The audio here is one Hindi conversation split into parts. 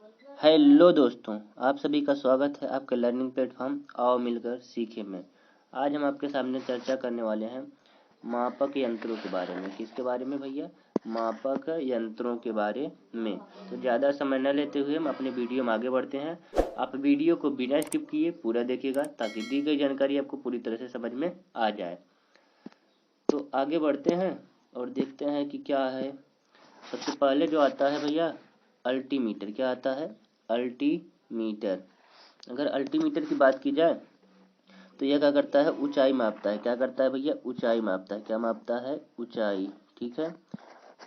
हेलो दोस्तों, आप सभी का स्वागत है आपके लर्निंग प्लेटफॉर्म आओ मिलकर सीखें में। आज हम आपके सामने चर्चा करने वाले हैं मापक यंत्रों के बारे में। किसके बारे में भैया? मापक यंत्रों के बारे में। तो ज़्यादा समय न लेते हुए हम अपने वीडियो में आगे बढ़ते हैं। आप वीडियो को बिना स्किप किए पूरा देखिएगा ताकि दी गई जानकारी आपको पूरी तरह से समझ में आ जाए। तो आगे बढ़ते हैं और देखते हैं कि क्या है। सबसे पहले जो आता है भैया अल्टीमीटर। क्या आता है? अल्टीमीटर। अगर अल्टीमीटर की बात की जाए तो यह क्या करता है? ऊंचाई मापता है। क्या करता है भैया? ऊंचाई मापता है। क्या मापता है? ऊंचाई। ठीक है,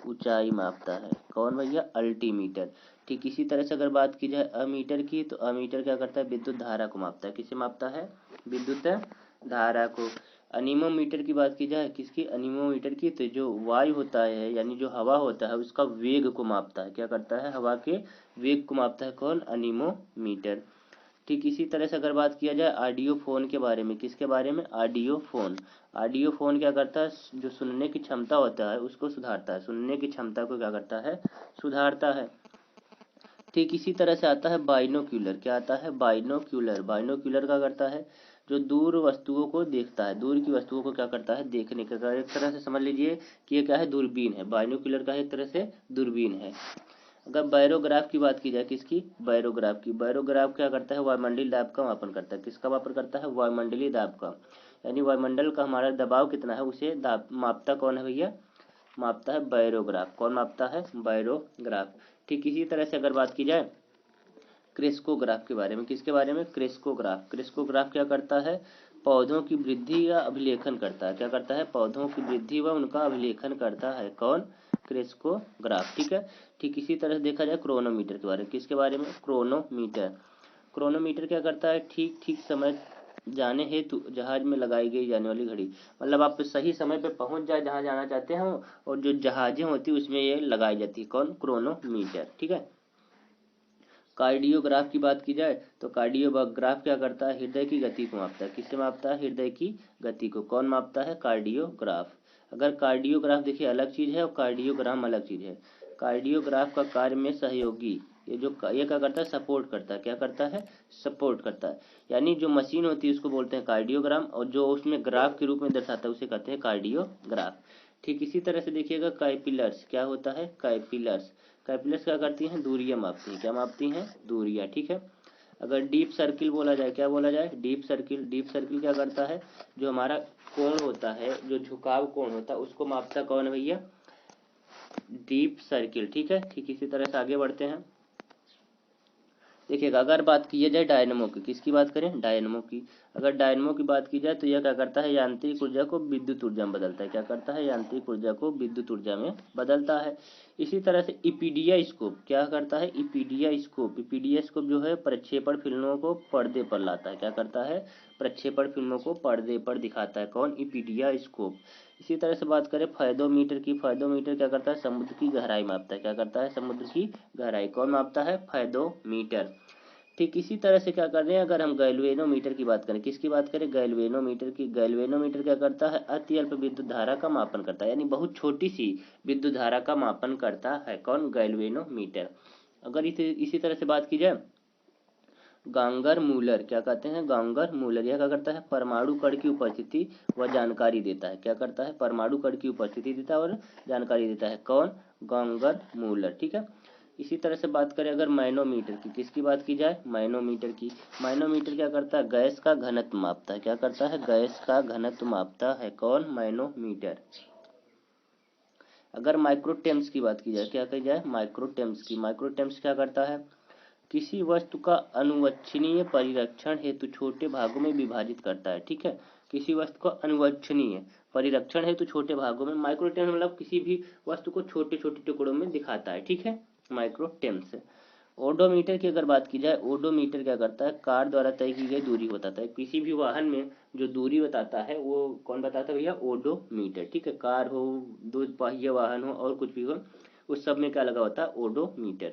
ऊंचाई मापता है। कौन भैया? अल्टीमीटर। ठीक इसी तरह से अगर बात की जाए अमीटर की, तो अमीटर क्या करता है? विद्युत धारा को मापता है। किसे मापता है? विद्युत धारा को। अनीमोमीटर की बात की जाए, किसकी? अनीमोमीटर की, तो जो वायु होता है यानी जो हवा होता है उसका वेग को मापता है। क्या करता है? हवा के वेग को मापता है। कौन? अनीमोमीटर। ठीक इसी तरह से अगर बात किया जाए ऑडियो फोन के बारे में। किसके बारे में? Audio phone. ऑडियो फोन क्या करता है? जो सुनने की क्षमता होता है उसको सुधारता है। सुनने की क्षमता को क्या करता है? सुधारता है। ठीक इसी तरह से आता है बाइनोक्यूलर। क्या आता है? बाइनोक्यूलर। बाइनोक्यूलर क्या करता है? जो दूर वस्तुओं को देखता है। दूर की वस्तुओं को क्या करता है? देखने का। एक तरह से समझ लीजिए कि ये क्या है? दूरबीन है। बाइनोक्यूलर का एक तरह से दूरबीन है। अगर बैरोग्राफ की बात की जाए, किसकी? बैरोग्राफ की। बैरोग्राफ क्या करता है? वायुमंडलीय दाब का मापन करता है। किसका मापन करता है? वायुमंडलीय दाब का। यानी वायुमंडल का हमारा दबाव कितना है उसे दाब मापता कौन है भैया? मापता है बैरोग्राफ। कौन मापता है? बैरोग्राफ। ठीक इसी तरह से अगर बात की जाए क्रेस्कोग्राफ के बारे में। किसके बारे में? क्रेस्कोग्राफ। क्रेस्कोग्राफ क्या करता है? पौधों की वृद्धि या अभिलेखन करता है। क्या करता है? पौधों की वृद्धि व उनका अभिलेखन करता है। कौन? क्रेस्कोग्राफ। ठीक है। ठीक इसी तरह से देखा जाए क्रोनोमीटर के बारे में। किसके बारे में? क्रोनोमीटर। क्रोनोमीटर क्या करता है? ठीक ठीक समय जाने हेतु जहाज में लगाई गई जाने वाली घड़ी। मतलब आप सही समय पे पहुंच जाए जहां जाना चाहते हैं, और जो जहाजें होती है उसमें ये लगाई जाती है। कौन? क्रोनोमीटर। ठीक है। कार्डियोग्राफ की बात की जाए तो कार्डियोग्राफ क्या करता है? हृदय की गति को मापता है। किससे मापता है? हृदय की गति को। कौन मापता है? कार्डियोग्राफ। अगर कार्डियोग्राफ देखिए अलग चीज है और कार्डियोग्राम अलग चीज है। कार्डियोग्राफ का कार्य में सहयोगी, ये क्या करता है? सपोर्ट करता है। क्या करता है? सपोर्ट करता है। यानी जो मशीन होती है उसको बोलते हैं कार्डियोग्राम, और जो उसमें ग्राफ के रूप में दर्शाता है उसे कहते हैं कार्डियोग्राफ। ठीक इसी तरह से देखिएगा कैपिलर्स। क्या होता है? कैपिलर्स। कैपिलर्स क्या करती हैं? दूरियां मापती हैं। क्या मापती हैं? दूरियां। ठीक है। अगर डीप सर्किल बोला जाए, क्या बोला जाए? Deep circle. डीप सर्किल क्या करता है? जो हमारा कोण होता है, जो झुकाव कोण होता है उसको मापता कौन है भैया? Deep circle. ठीक है। ठीक इसी तरह से आगे बढ़ते हैं। देखिएगा अगर बात की जाए डायनमो की, किसकी बात करें? डायनमो की। अगर डायनमो की बात की जाए तो यह क्या करता है? यांत्रिक ऊर्जा को विद्युत ऊर्जा में बदलता है। क्या करता है? यांत्रिक ऊर्जा को विद्युत ऊर्जा में बदलता है। इसी तरह से इपीडिया स्कोप क्या करता है? इपीडिया स्कोप। इपीडिया स्कोप जो है प्रक्षेपण फिल्मों को पर्दे पर लाता है। क्या करता है? प्रक्षेपण फिल्मों को पर्दे पर दिखाता है। कौन? इपीडिया स्कोप। इसी तरह से बात करें फायदोमीटर की। फायदोमीटर क्या करता है? समुद्र की गहराई मापता है। क्या करता है? समुद्र की गहराई। कौन मापता है? फायदोमीटर। ठीक इसी तरह से क्या कर रहे हैं? अगर हम गैल्वेनोमीटर की बात करें, किसकी बात करें? गैल्वेनोमीटर की। गैल्वेनोमीटर क्या करता है? अति अल्प विद्युत धारा का मापन करता है। यानी बहुत छोटी सी विद्युत धारा का मापन करता है। कौन? गैल्वेनोमीटर। अगर इसी तरह से बात की जाए गांगर मूलर। क्या कहते हैं? गांगर मूलर। यह क्या करता है? परमाणु कण की उपस्थिति व जानकारी देता है। क्या करता है? परमाणु कण की उपस्थिति देता है और जानकारी देता है। कौन? गांगर मूलर। ठीक है। इसी तरह से बात करें अगर मैनोमीटर की, किसकी बात की जाए? मैनोमीटर की। मैनोमीटर क्या करता है? गैस का घनत्व मापता है। क्या करता है? गैस का घनत्व मापता है। कौन? मैनोमीटर। अगर माइक्रोटेम्स की बात की जाए, क्या कही जाए? माइक्रोटेम्स की। माइक्रोटेम्स क्या करता है? किसी वस्तु का अनुवंशनीय परिरक्षण हेतु छोटे भागों में विभाजित करता है। ठीक है। किसी वस्तु का अनुवंशनीय परिरक्षण हेतु छोटे भागों में, माइक्रोटेम्स मतलब किसी भी वस्तु को छोटे छोटे टुकड़ों में दिखाता है। ठीक है, माइक्रोटेम्स। ओडोमीटर की अगर बात की जाए, ओडोमीटर क्या करता है? कार द्वारा तय की गई दूरी बताता है। किसी भी वाहन में जो दूरी बताता है वो कौन बताता है भैया? ओडोमीटर। ठीक है। कार हो, दो पहिया वाहन हो और कुछ भी हो, उस सब में क्या लगा होता है? ओडोमीटर।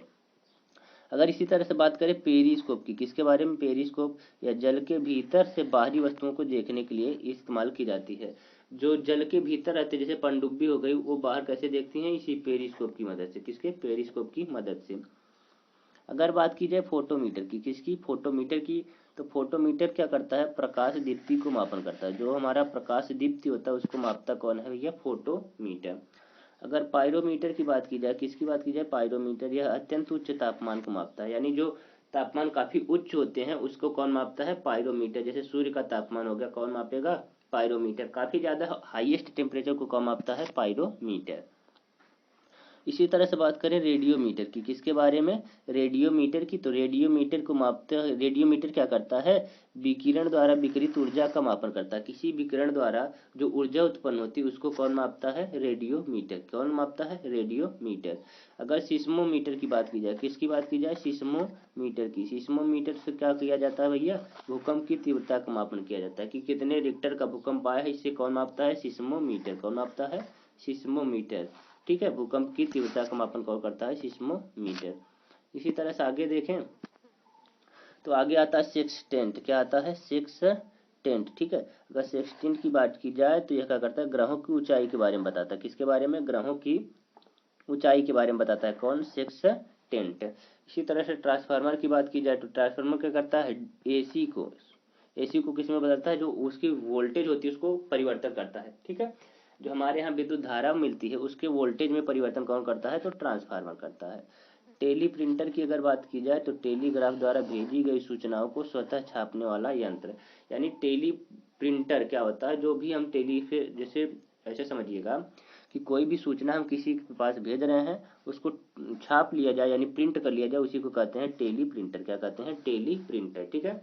अगर इसी तरह से बात करें पेरिस्कोप की, किसके बारे में? पेरिस्कोप। या जल के भीतर से बाहरी वस्तुओं को देखने के लिए इस्तेमाल की जाती है। जो जल के भीतर रहते हैं, जैसे पनडुब्बी हो गई, वो बाहर कैसे देखती हैं? इसी पेरिस्कोप की मदद से। किसके? पेरिस्कोप की मदद से। अगर बात की जाए फोटोमीटर की, किसकी, फोटोमीटर की, तो फोटोमीटर क्या करता है, प्रकाश दीप्ति को मापन करता है। जो हमारा प्रकाश दीप्ति होता है उसको मापता कौन है भैया, फोटोमीटर। अगर पायरोमीटर की बात की जाए, किसकी बात की जाए, पायरोमीटर, यह अत्यंत उच्च तापमान को मापता है, यानी जो तापमान काफी उच्च होते हैं उसको कौन मापता है, पायरोमीटर। जैसे सूर्य का तापमान हो गया, कौन मापेगा, पायरोमीटर। काफी ज्यादा हाईएस्ट टेम्परेचर को कौन मापता है, पायरोमीटर। इसी तरह से बात करें रेडियोमीटर की, किसके बारे में, रेडियोमीटर की, तो रेडियोमीटर को मापते, रेडियोमीटर क्या करता है, विकिरण द्वारा विकिरित ऊर्जा का मापन करता है। किसी विकिरण द्वारा जो ऊर्जा उत्पन्न होती है उसको कौन मापता है, रेडियोमीटर। कौन मापता है, रेडियोमीटर। अगर सिस्मोमीटर की बात की जाए, किसकी बात की जाए, सिस्मोमीटर की, सिस्मोमीटर से क्या किया जाता है भैया, भूकंप की तीव्रता का मापन किया जाता है कि कितने रिक्टर का भूकंप आया है, इससे कौन मापता है, सिस्मोमीटर। कौन मापता है, सिस्मोमीटर। ठीक है, भूकंप की तीव्रता का मापन कौन करता है, सिस्मोमीटर। इसी तरह से आगे देखें तो आगे आता है सेक्सटेंट। क्या आता है, सेक्सटेंट। ठीक है, अगर सेक्सटेंट की बात की जाए तो यह क्या करता है, ग्रहों की ऊंचाई के बारे में बताता है। किसके बारे में, ग्रहों की ऊंचाई के बारे में बताता है, कौन, सेक्सटेंट। इसी तरह से ट्रांसफार्मर की बात की जाए तो ट्रांसफार्मर क्या करता है, एसी को किस में बदलता है, जो उसकी वोल्टेज होती है उसको परिवर्तन करता है। ठीक है, जो हमारे यहाँ विद्युत धारा मिलती है उसके वोल्टेज में परिवर्तन कौन करता है, तो ट्रांसफार्मर करता है। टेली प्रिंटर की अगर बात की जाए तो टेलीग्राफ द्वारा भेजी गई सूचनाओं को स्वतः छापने वाला यंत्र, यानी टेली प्रिंटर क्या होता है, जो भी हम टेली से, जैसे ऐसे समझिएगा कि कोई भी सूचना हम किसी के पास भेज रहे हैं उसको छाप लिया जाए यानी प्रिंट कर लिया जाए, उसी को कहते हैं टेली प्रिंटर। क्या कहते हैं, टेली प्रिंटर। ठीक है,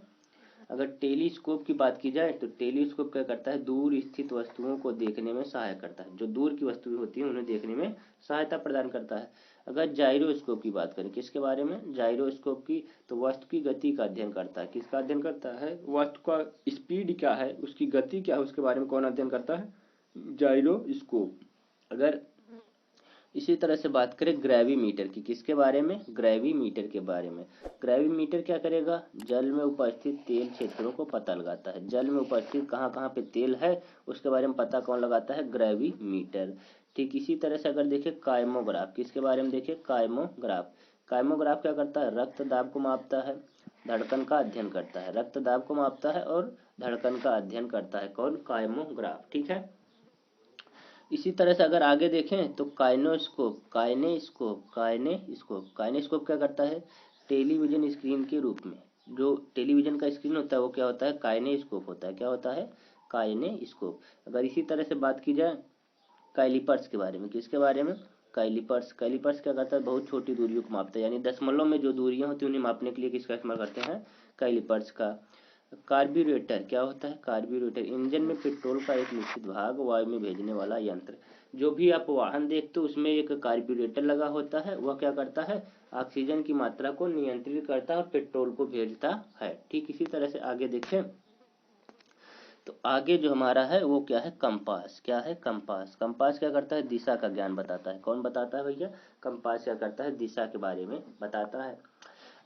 अगर टेलीस्कोप की बात की जाए तो टेलीस्कोप क्या करता है, दूर स्थित वस्तुओं को देखने में सहायता करता है। जो दूर की वस्तुएं होती हैं उन्हें देखने में सहायता प्रदान करता है। अगर जाइरोस्कोप की बात करें, किसके बारे में, जाइरोस्कोप की, तो वस्तु की गति का अध्ययन करता है। किसका अध्ययन करता है, वस्तु का स्पीड क्या है, उसकी गति क्या है, उसके बारे में कौन अध्ययन करता है, जाइरोस्कोप। अगर इसी तरह से बात करें ग्रेविमीटर की, किसके बारे में, ग्रेविमीटर के बारे में। ग्रेविमीटर क्या करेगा, जल में उपस्थित तेल क्षेत्रों को पता लगाता है। जल में उपस्थित कहाँ कहाँ पे तेल है उसके बारे में पता कौन लगाता है, ग्रेविमीटर। ठीक इसी तरह से अगर देखें कायमोग्राफ, किसके बारे में देखें, कायमोग्राफ। कायमोग्राफ क्या करता है, रक्त दाब को मापता है, धड़कन का अध्ययन करता है। रक्त दाब को मापता है और धड़कन का अध्ययन करता है, कौन, कायमोग्राफ। ठीक है, इसी तरह से अगर आगे देखें तो काइनेस्कोप, काइनेस्कोप क्या करता है, टेलीविजन स्क्रीन के रूप में, जो टेलीविजन का स्क्रीन होता है वो क्या होता है, काइनेस्कोप होता है। क्या होता है, काइनेस्कोप। अगर इसी तरह से बात की जाए कैलिपर्स के बारे में, किसके बारे में, कैलिपर्स। कैलिपर्स क्या करता है, बहुत छोटी दूरियों को मापता है, यानी दशमलव में जो दूरियां होती हैं उन्हें मापने के लिए किसका इस्तेमाल करते हैं, कैलिपर्स का। कार्ब्यूरेटर क्या होता है, कार्ब्यूरेटर, इंजन में पेट्रोल का एक निश्चित भाग वायु में भेजने वाला यंत्र। जो भी आप वाहन देखते हो उसमें एक कार्ब्यूरेटर लगा होता है, वह क्या करता है, ऑक्सीजन की मात्रा को नियंत्रित करता है और पेट्रोल को भेजता है। ठीक इसी तरह से आगे देखें तो आगे जो हमारा है वो क्या है, कंपास। क्या है, कंपास। कंपास क्या करता है, दिशा का ज्ञान बताता है। कौन बताता है भैया, कंपास क्या करता है, दिशा के बारे में बताता है।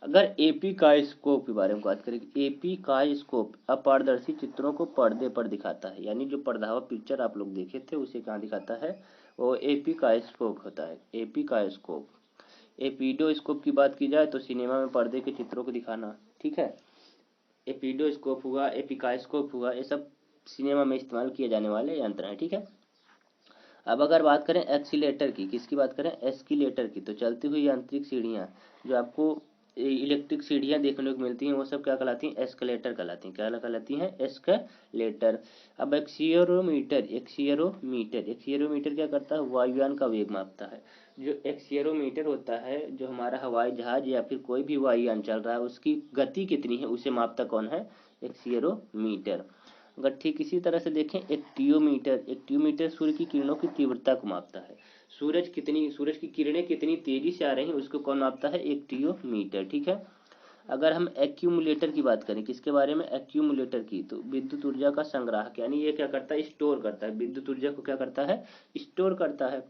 अगर एपिकाइस्कोप के बारे में बात करें, एपिकाइस्कोप अपारदर्शी चित्रों को पर्दे पर दिखाता है, यानी जो पर्दा पिक्चर आप लोग देखे थे उसे कहाँ दिखाता है, वो एपिकाइस्कोप होता है, एपिकाइस्कोप। एपिडोस्कोप की बात की जाए तो सिनेमा में पर्दे के चित्रों को दिखाना। ठीक है, एपिडोस्कोप हुआ, एपिकाइस्कोप हुआ, ये सब सिनेमा में इस्तेमाल किए जाने वाले यंत्र हैं। ठीक है, अब अगर बात करें एक्सीलेटर की, किसकी बात करें, एस्किलेटर की, तो चलती हुई यांत्रिक सीढ़ियाँ, जो आपको इलेक्ट्रिक सीढ़ियाँ देखने को मिलती हैं वो सब क्या कहलाती हैं, एस्केलेटर कहलाती हैं। क्या कहलाती हैं, एस्केलेटर। अब एक्सीरोमीटर क्या करता है, वायुयान का वेग मापता है। जो एक्सीरोमीटर होता है, जो हमारा हवाई जहाज या फिर कोई भी वायुयान चल रहा है उसकी गति कितनी है उसे मापता कौन है, एक्सीरोमीटर। अगर ठीक इसी तरह से देखें एक्टियोमीटर सूर्य की किरणों की तीव्रता को मापता है। सूरज की किरणें कितनी तेजी से आ रही हैं उसको कौन मापता है, एक्टियोमीटर। ठीक है, अगर हम एक्यूमुलेटर की बात करें, किसके बारे में, एक्यूमुलेटर की, तो विद्युत ऊर्जा का संग्राहक, यानी ये क्या करता है, स्टोर करता है, विद्युत ऊर्जा को क्या करता है, स्टोर करता है।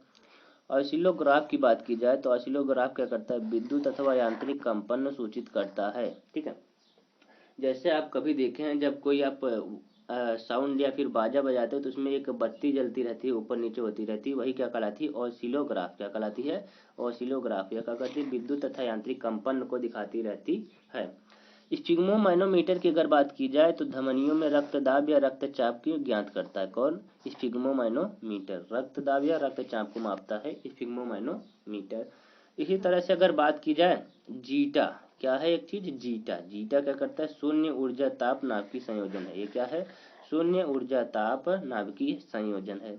ऑसिलोग्राफ की बात की जाए तो ऑसिलोग्राफ क्या करता है, विद्युत अथवा यांत्रिक कंपन सूचित करता है। ठीक है, जैसे आप कभी देखे हैं जब कोई आप साउंड या फिर बाजा बजाते हो तो उसमें एक बत्ती जलती रहती है, ऊपर नीचे होती रहती है, वही क्या कहलाती है? ऑसिलोग्राफ। क्या कहलाती है? ऑसिलोग्राफ। यह क्या करती है? विद्युत तथा यांत्रिक कंपन को दिखाती रहती है। स्फिग्मोमैनोमीटर की अगर बात की जाए तो धमनियों में रक्तदाब या रक्तचाप की ज्ञात करता है। कौन? स्फिग्मोमैनोमीटर। रक्तदाब या रक्तचाप को मापता है स्फिग्मोमैनोमीटर। इसी तरह से अगर बात की जाए जीटा, क्या है एक चीज? जीटा। जीटा क्या करता है? शून्य ऊर्जा ताप नाभिकीय संयोजन है। ये क्या है? शून्य ऊर्जा ताप नाभिकीय संयोजन है।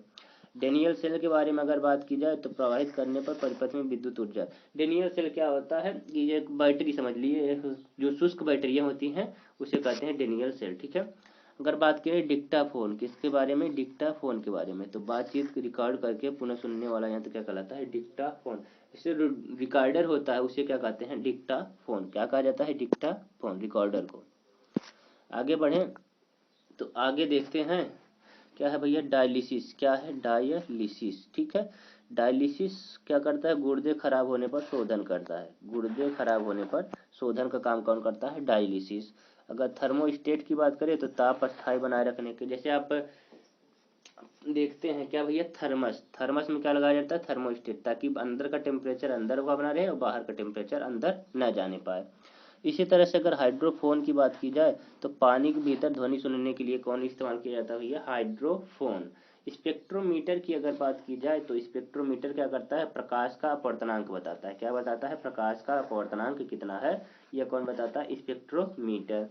डेनियल सेल के बारे में अगर बात की जाए तो प्रवाहित करने पर परिपथ में विद्युत ऊर्जा। डेनियल सेल क्या होता है कि ये एक बैटरी समझ लीजिए, जो शुष्क बैटरियां होती हैं उसे कहते हैं डेनियल सेल। ठीक है। अगर बात करें डिक्टाफोन, किसके बारे में? डिक्टाफोन के बारे में। तो बातचीत रिकॉर्ड करके पुनः सुनने वाला यंत्र क्या कहलाता है? डिक्टाफोन। इसे रिकॉर्डर होता है उसे क्या कहते हैं? डिक्टाफोन। क्या कहा जाता है? डिक्टाफोन, रिकॉर्डर को। आगे बढ़े तो आगे देखते हैं क्या है भैया? डायलिसिस। क्या है? डायलिसिस। ठीक है। डायलिसिस क्या करता है? गुर्दे खराब होने पर शोधन करता है। गुर्दे खराब होने पर शोधन का काम कौन करता है? डायलिसिस। अगर थर्मोस्टेट की बात करें तो ताप स्थायी बनाए रखने के, जैसे आप देखते हैं क्या भैया? थर्मस। थर्मस में क्या लगाया जाता है? थर्मोस्टेट, ताकि अंदर का टेम्परेचर अंदर का बना रहे और बाहर का टेम्परेचर अंदर न जाने पाए। इसी तरह से अगर हाइड्रोफोन की बात की जाए तो पानी के भीतर ध्वनि सुनने के लिए कौन इस्तेमाल किया जाता है भैया? हाइड्रोफोन। स्पेक्ट्रोमीटर की अगर बात की जाए तो स्पेक्ट्रोमीटर क्या करता है? प्रकाश का अपवर्तनांक बताता है। क्या बताता है? प्रकाश का अपवर्तनांक कितना है, यह कौन बताता है? स्पेक्ट्रोमीटर।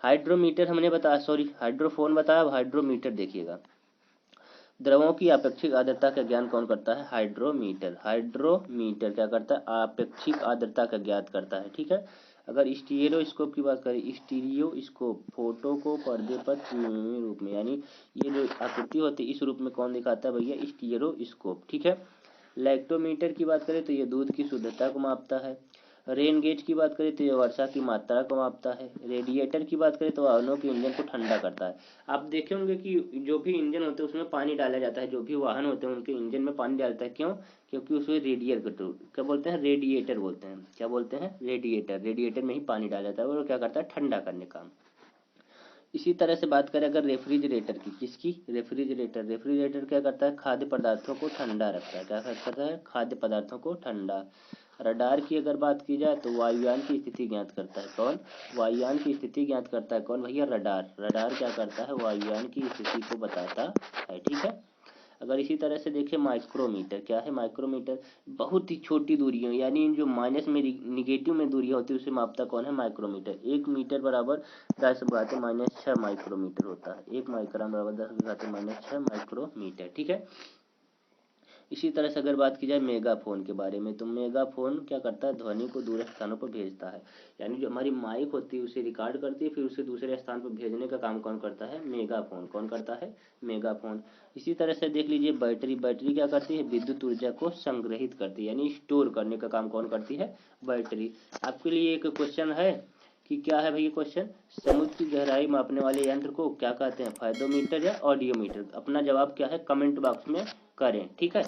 हाइड्रोमीटर हमने बताया, सॉरी हाइड्रोफोन बताया, अब हाइड्रोमीटर देखिएगा। द्रवों की आपेक्षिक आर्द्रता का ज्ञान कौन करता है? हाइड्रोमीटर। हाइड्रोमीटर क्या करता है? आपेक्षिक आर्द्रता का ज्ञात करता है। ठीक है। अगर स्टीरियोस्कोप की बात करें, स्टीरियोस्कोप फोटो को पर्दे पर त्रिविमीय रूप में, यानी ये जो आकृति होती है इस रूप में कौन दिखाता है भैया? स्टीरियोस्कोप। ठीक है। लैक्टोमीटर की बात करें तो ये दूध की शुद्धता को मापता है। रेन गेज की बात करें तो ये वर्षा की मात्रा को मापता है। रेडिएटर की बात करें तो वाहनों के इंजन को ठंडा करता है। आप देखे होंगे कि जो भी इंजन होते हैं उसमें पानी डाला जाता है, जो भी वाहन होते हैं उनके इंजन में पानी डालता है। क्यों? क्योंकि उसमें रेडिएटर, क्या बोलते हैं? रेडिएटर बोलते हैं। क्या बोलते हैं? रेडिएटर। रेडिएटर में ही पानी डाला जाता है और क्या करता है? ठंडा करने का। इसी तरह से बात करें अगर रेफ्रिजरेटर की, किसकी? रेफ्रिजरेटर। रेफ्रिजरेटर क्या करता है? खाद्य पदार्थों को ठंडा रखता है। क्या करता है? खाद्य पदार्थों को ठंडा। रडार की अगर बात की जाए तो वायुयान की स्थिति ज्ञात करता है। कौन? वायुयान की स्थिति ज्ञात करता है। कौन भैया? रडार। रडार क्या करता है? वायुयान की स्थिति को बताता है। ठीक है। अगर इसी तरह से देखें माइक्रोमीटर, क्या है? माइक्रोमीटर बहुत ही छोटी दूरियों, यानी जो माइनस में निगेटिव में दूरियां होती है उसे मापता कौन है? माइक्रोमीटर। 1 मीटर बराबर 10⁻⁻⁶ माइक्रोमीटर होता है। 1 माइक्रोन बराबर 10⁻⁻⁶ माइक्रोमीटर। ठीक है। इसी तरह से अगर बात की जाए मेगाफोन के बारे में, तो मेगाफोन क्या करता है? ध्वनि को दूर स्थानों पर भेजता है, यानी जो हमारी माइक होती है उसे रिकॉर्ड करती है, फिर उसे दूसरे स्थान पर भेजने का काम कौन करता है? मेगाफोन। कौन करता है? मेगाफोन। इसी तरह से देख लीजिए बैटरी। बैटरी क्या करती है? विद्युत ऊर्जा को संग्रहित करती है, यानी स्टोर करने का काम कौन करती है? बैटरी। आपके लिए एक क्वेश्चन है कि क्या है भैया क्वेश्चन? समुद्र की गहराई मापने वाले यंत्र को क्या कहते हैं? फायदोमीटर या ऑडियोमीटर? अपना जवाब क्या है? कमेंट बॉक्स में करें। ठीक है।